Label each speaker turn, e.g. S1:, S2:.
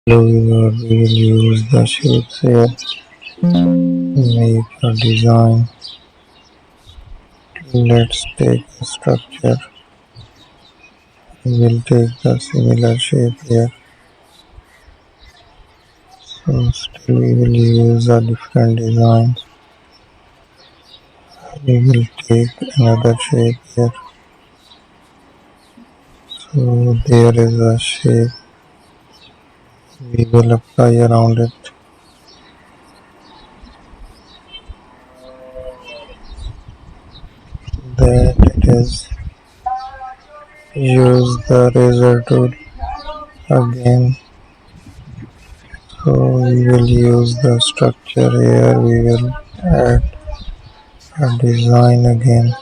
S1: Hello viewers, we will use the shapes here, make a design. Let's take a structure. We will take the similar shape here. So still we will use a different design. We will take another shape here. So there is a shape. We will apply around it. That it is. Use the razor tool again. So we will use the structure here. We will add a design again.